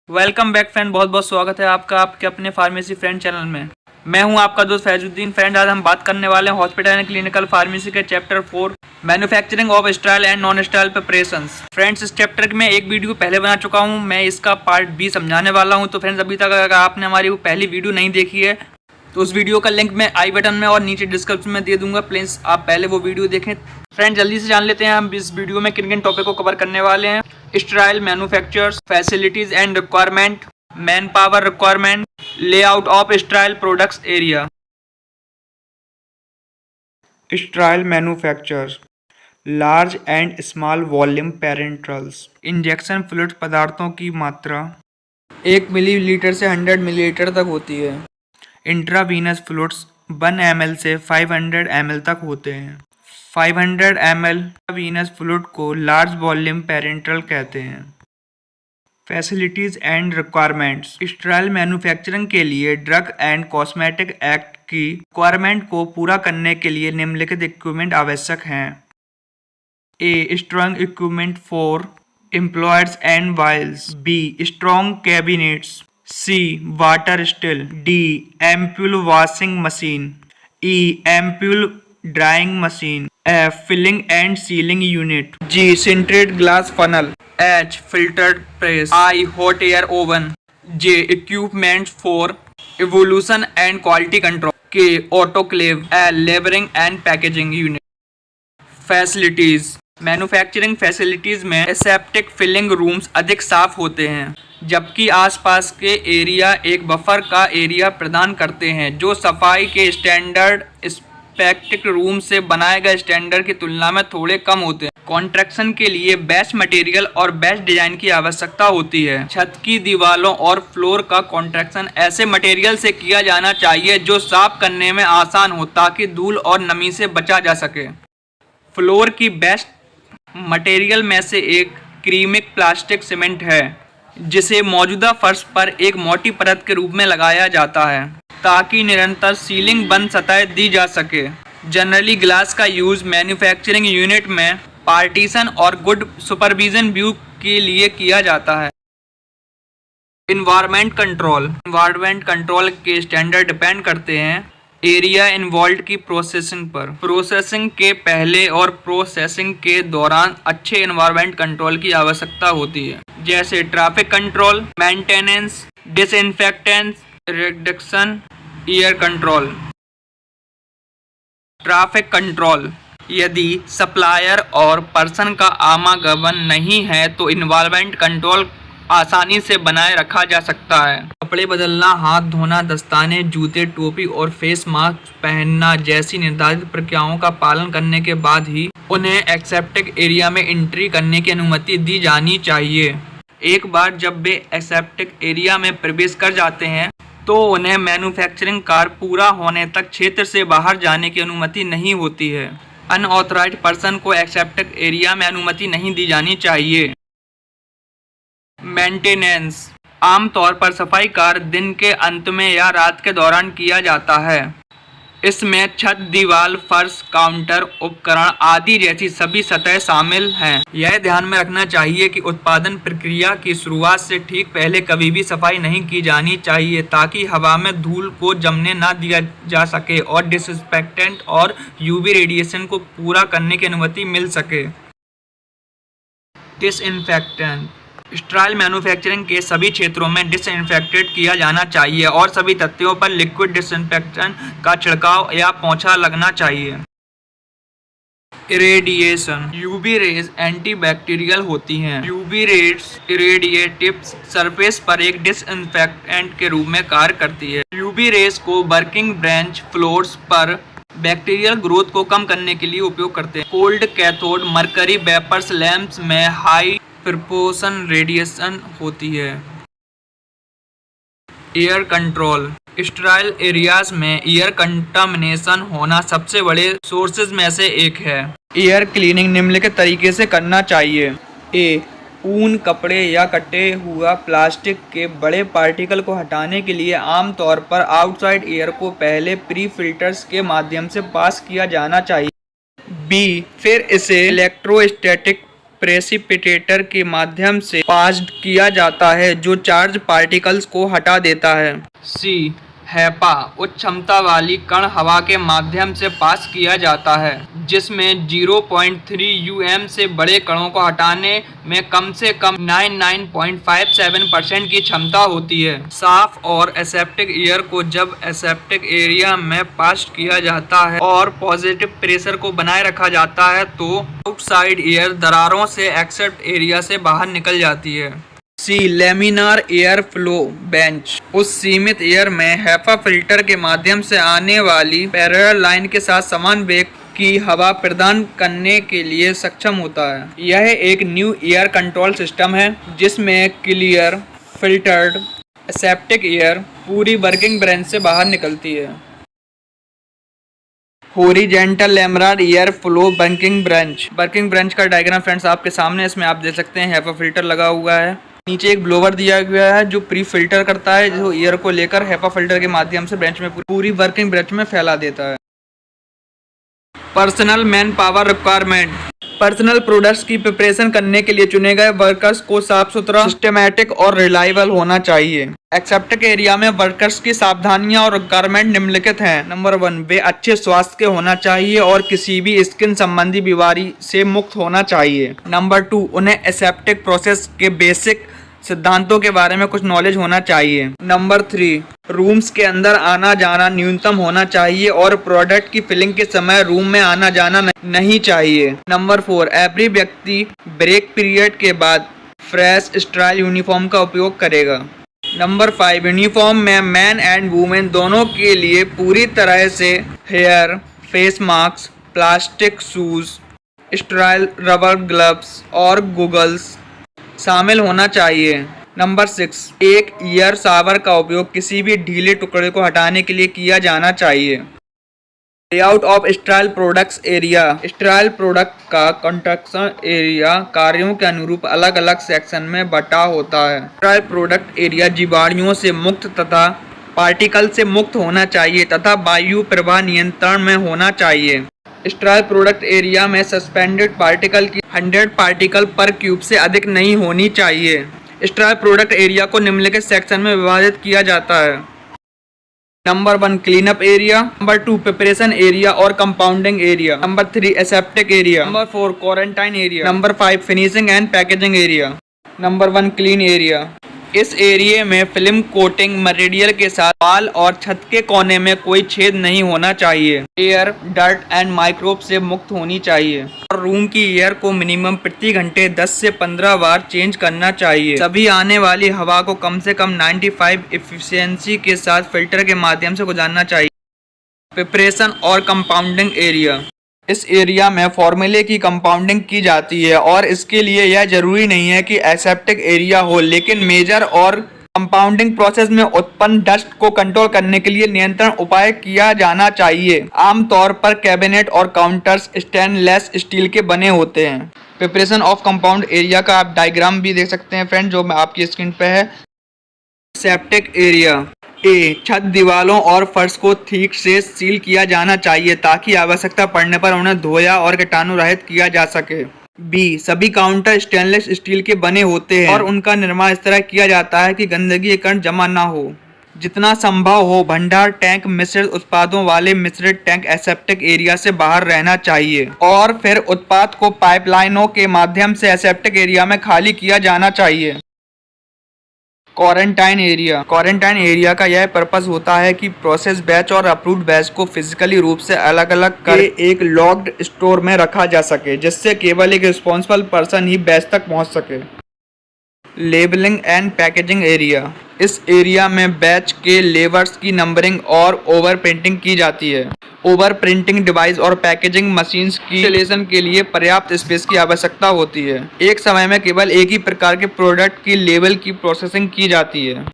Welcome back friend, बहुत बहुत स्वागत है आपका आपके अपने फार्मेसी फ्रेंड चैनल में। मैं हूं आपका दोस्त फैजुद्दीन। फ्रेंड, आज हम बात करने वाले हैं हॉस्पिटल एंड क्लिनिकल फार्मेसी के chapter 4 manufacturing of sterile and non sterile preparations. Friends, इस चैप्टर में एक वीडियो पहले बना चुका हूं, मैं इसका पार्ट बी समझाने वाला हूं। तो फ्रेंड्स, अभी तक अगर आपने हमारी वो पहली वीडियो नहीं देखी है तो उस वीडियो का लिंक मैं आई बटन में और नीचे डिस्क्रिप्शन में दे दूंगा, प्लीज आप पहले वो वीडियो देखें। फ्रेंड, जल्दी से जान लेते हैं हम इस वीडियो में किन किन टॉपिक को कवर करने वाले हैं। Sterile manufactures, facilities and requirement, man power requirement, layout of sterile products area. Sterile manufactures, large and small volume parenterals, injection fluid पदार्थों की मात्रा 1 मिलीलीटर से 100 मिलीलीटर तक होती है। इंट्रावीनस फ्लूइड्स 1 ml से 500 ml तक होते हैं। 500 ml वीनस फ्लूइड को लार्ज वॉल्यूम पेरेंट्रल कहते हैं। Facilities and requirements, sterile manufacturing के लिए ड्रग एंड कॉस्मेटिक एक्ट की रिक्वायरमेंट को पूरा करने के लिए निम्नलिखित इक्विपमेंट आवश्यक हैं। A. Strong equipment for employers and vials. B. Strong cabinets. C. Water still. D. Ampoule washing machine. E. Ampoule drying machine. F. Filling and sealing unit. G. Sintered glass funnel. H. Filtered press. I. Hot air oven. J. Equipment for evolution and quality control. K. Autoclave. L. Labouring and packaging unit. Facilities, manufacturing facilities में aseptic filling rooms अधिक साफ होते हैं, जबकि आसपास के area एक buffer का एरिया प्रदान करते हैं जो सफाई के स्टैंडर्ड एसेप्टिक रूम से बनाए गए स्टैंडर्ड की तुलना में थोड़े कम होते हैं। कॉन्ट्रैक्शन के लिए बेस्ट मटेरियल और बेस्ट डिजाइन की आवश्यकता होती है। छत की दीवारों और फ्लोर का कॉन्ट्रैक्शन ऐसे मटेरियल से किया जाना चाहिए जो साफ करने में आसान हो ताकि धूल और नमी से बचा जा सके। फ्लोर की बेस्ट मटेरियल में से एक क्रीमिक प्लास्टिक सीमेंट है, जिसे मौजूदा फर्श पर एक मोटी परत के रूप में लगाया जाता है ताकि निरंतर सीलिंग बंद सतह दी जा सके। जनरली ग्लास का यूज मैन्युफैक्चरिंग यूनिट में पार्टीशन और गुड सुपरविजन व्यू के लिए किया जाता है। इन्वायरमेंट कंट्रोल के स्टैंडर्ड डिपेंड करते हैं एरिया इन्वॉल्व की प्रोसेसिंग पर। प्रोसेसिंग के पहले और प्रोसेसिंग के दौरान अच्छे इन्वायरमेंट कंट्रोल की आवश्यकता होती है, जैसे traffic control, maintenance, disinfectants, reduction, air control. Traffic control, यदि सप्लायर और पर्सन का आवागमन नहीं है तो इन्वायरमेंट कंट्रोल आसानी से बनाए रखा जा सकता है। कपड़े बदलना, हाथ धोना, दस्ताने, जूते, टोपी और फेस मास्क पहनना जैसी निर्धारित प्रक्रियाओं का पालन करने के बाद ही उन्हें एक्सेप्टेड एरिया में एंट्री करने की अनुमति दी जानी चाहिए। एक बार जब वे एक्सेप्टेड एरिया में प्रवेश कर जाते हैं तो उन्हें मैन्युफैक्चरिंग कार्य पूरा होने तक क्षेत्र से बाहर जाने की अनुमति नहीं होती है। अनऑथराइज्ड पर्सन को एक्सेप्टेड एरिया में अनुमति नहीं दी जानी चाहिए। मेंटेनेंस, आमतौर पर सफाई कार्य दिन के अंत में या रात के दौरान किया जाता है। इसमें छत, दीवार, फर्श, काउंटर, उपकरण आदि जैसी सभी सतह शामिल हैं। यह ध्यान में रखना चाहिए कि उत्पादन प्रक्रिया की शुरुआत से ठीक पहले कभी भी सफाई नहीं की जानी चाहिए ताकि हवा में धूल को जमने ना दिया जा सके और डिसइंफेक्टेंट और यूवी रेडिएशन को पूरा करने की अनुमति मिल सके। डिसइंफेक्टेंट, स्टेराइल मैन्युफैक्चरिंग के सभी क्षेत्रों में डिसइंफेक्टेड किया जाना चाहिए और सभी तथ्यों पर लिक्विड डिसइंफेक्टेंट का छिड़काव या पोंछा लगना चाहिए। इरेडिएशन, यूवी रेज एंटीबैक्टीरियल होती हैं। यूवी रेज इरेडिएटिव सरफेस पर एक डिसइंफेक्टेंट के रूप में कार्य करती है। यूवी रेज को वर्किंग ब्रांच फ्लोर्स पर बैक्टीरियल ग्रोथ को कम करने के लिए उपयोग करते हैं। Cold cathode mercury vapours lamps में हाई प्रोपोर्शन रेडिएशन होती है। एयर कंट्रोल, स्टेराइल एरियाज में एयर कंटामिनेशन होना सबसे बड़े सोर्सेज में से एक है। एयर क्लीनिंग निम्नलिखित तरीके से करना चाहिए। ए. ऊन, कपड़े या कटे हुआ प्लास्टिक के बड़े पार्टिकल को हटाने के लिए आमतौर पर आउटसाइड एयर को पहले प्री फिल्टर्स के माध्यम से पास किया जाना चाहिए। बी. फिर इसे इलेक्ट्रोस्टैटिक प्रेसिपिटेटर के माध्यम से पास्ड किया जाता है जो चार्ज पार्टिकल्स को हटा देता है। सी हैपा उच्च क्षमता वाली कण हवा के माध्यम से पास किया जाता है जिसमें 0.3 UM से बड़े कणों को हटाने में कम से कम 99.57% की क्षमता होती है। साफ और एसेप्टिक एयर को जब एसेप्टिक एरिया में पास किया जाता है और पॉजिटिव प्रेशर को बनाए रखा जाता है तो आउटसाइड एयर दरारों से एक्सेप्ट एरिया से बाहर निकल जाती है। सी लेमिनार एयर फ्लो बेंच उस सीमित एयर में हैपा फिल्टर के माध्यम से आने वाली पैरेलल लाइन के साथ समान वेग की हवा प्रदान करने के लिए सक्षम होता है। यह एक न्यू एयर कंट्रोल सिस्टम है जिसमें क्लियर फिल्टर्ड एसेप्टिक एयर पूरी वर्किंग ब्रेंच से बाहर निकलती है। Horizontal laminar air flow working bench का डायग्राम फ्रेंड्स आपके सामने, इसमें आप देख सकते हैं हैपा फिल्टर लगा हुआ है। नीचे एक ब्लोवर दिया गया है जो प्री फिल्टर करता है, जो एयर को लेकर हैपा फिल्टर के माध्यम से ब्रेंच में पूरी वर्किंग ब्रेंच में फैला देता है। Personal man power requirement personal products की प्रिपरेशन करने के लिए चुने गए वर्कर्स को साफ सुथरा, सिस्टमैटिक और रिलायबल होना चाहिए। एक्सेप्टिक एरिया में वर्कर्स की सावधानियां और रिक्वायरमेंट निम्नलिखित हैं। नंबर 1, वे अच्छे स्वास्थ्य के होना चाहिए और किसी भी स्किन संबंधी बीमारी से मुक्त होना चाहिए। नंबर 2, उन्हें एसेप्टिक प्रोसेस के बेसिक सिद्धांतों के बारे में कुछ नॉलेज होना चाहिए। नंबर 3, रूम्स के अंदर आना जाना न्यूनतम होना चाहिए और प्रोडक्ट की फिलिंग के समय रूम में आना जाना नहीं चाहिए। नंबर 4, एवरी व्यक्ति ब्रेक पीरियड के बाद फ्रेश स्टाइल यूनिफॉर्म का उपयोग करेगा। नंबर 5, यूनिफॉर्म में मैन एंड वुमेन दोनों के लिए पूरी तरह से hair, face mask, plastic shoes, style rubber gloves और गूगल्स शामिल होना चाहिए। नंबर 6, एक ईयर शावर का उपयोग किसी भी ढीले टुकड़े को हटाने के लिए किया जाना चाहिए। Layout of style products area style product का कंस्ट्रक्शन एरिया कार्यों के अनुरूप अलग अलग सेक्शन में बटा होता है। स्टाइल प्रोडक्ट एरिया जीवाणुओं से मुक्त तथा पार्टिकल से मुक्त होना चाहिए तथा वायु प्रवाह नियंत्रण में होना चाहिए। स्टाइल प्रोडक्ट एरिया में सस्पेंडेड पार्टिकल की 100 पार्टिकल पर क्यूब से अधिक नहीं होनी चाहिए। स्टाइल प्रोडक्ट एरिया को निम्नलिखित सेक्शन में विभाजित किया जाता है। Number 1, clean up area. Number 2, preparation area और compounding area. Number 3, aseptic area. Number 4, quarantine area. Number 5, finishing and packaging area. Number 1, clean area. इस एरिया में फिल्म कोटिंग मटेरियल के साथ वॉल और छत के कोने में कोई छेद नहीं होना चाहिए। एयर, डर्ट एंड माइक्रोब से मुक्त होनी चाहिए और रूम की एयर को मिनिमम प्रति घंटे 10 से 15 बार चेंज करना चाहिए। सभी आने वाली हवा को कम से कम 95 एफिशिएंसी के साथ फिल्टर के माध्यम से गुजारना चाहिए। प्रिपरेशन और कंपाउंडिंग एरिया इस एरिया में फॉर्मूले की कंपाउंडिंग की जाती है और इसके लिए यह जरूरी नहीं है कि एसेप्टिक एरिया हो, लेकिन मेजर और कंपाउंडिंग प्रोसेस में उत्पन्न डस्ट को कंट्रोल करने के लिए नियंत्रण उपाय किया जाना चाहिए। आमतौर पर कैबिनेट और काउंटर्स स्टेनलेस स्टील के बने होते हैं। प्रिपरेशन ऑफ कंपाउंड एरिया का आप डायग्राम भी देख सकते हैं फ्रेंड, जो आपकी स्क्रीन पे है। सेप्टिक एरिया छत, दीवारों और फर्श को ठीक से सील किया जाना चाहिए ताकि आवश्यकता पड़ने पर उन्हें धोया और कीटाणु रहित किया जा सके। बी, सभी काउंटर स्टेनलेस स्टील के बने होते हैं और उनका निर्माण इस तरह किया जाता है कि गंदगी के कण जमा ना हो। जितना संभव हो भंडार टैंक मिश्रित उत्पादों वाले मिश्रित टैंक एसेप्टिक एरिया से बाहर रहना चाहिए और फिर उत्पाद को पाइपलाइनों के माध्यम से एसेप्टिक एरिया में खाली किया जाना चाहिए। क्वारंटाइन एरिया का यह पर्पस होता है कि प्रोसेस बैच और अप्रूव्ड बैच को फिजिकली रूप से अलग अलग कर एक लॉक्ड स्टोर में रखा जा सके, जिससे केवल एक रिस्पॉन्सिबल पर्सन ही बैच तक पहुंच सके। लेबलिंग एंड पैकेजिंग एरिया इस एरिया में बैच के लेबल्स की नंबरिंग और ओवर प्रिंटिंग की जाती है। ओवर प्रिंटिंग डिवाइस और पैकेजिंग मशीन्स की इंस्टॉलेशन के लिए पर्याप्त स्पेस की आवश्यकता होती है। एक समय में केवल एक ही प्रकार के प्रोडक्ट की लेबल की प्रोसेसिंग की जाती है।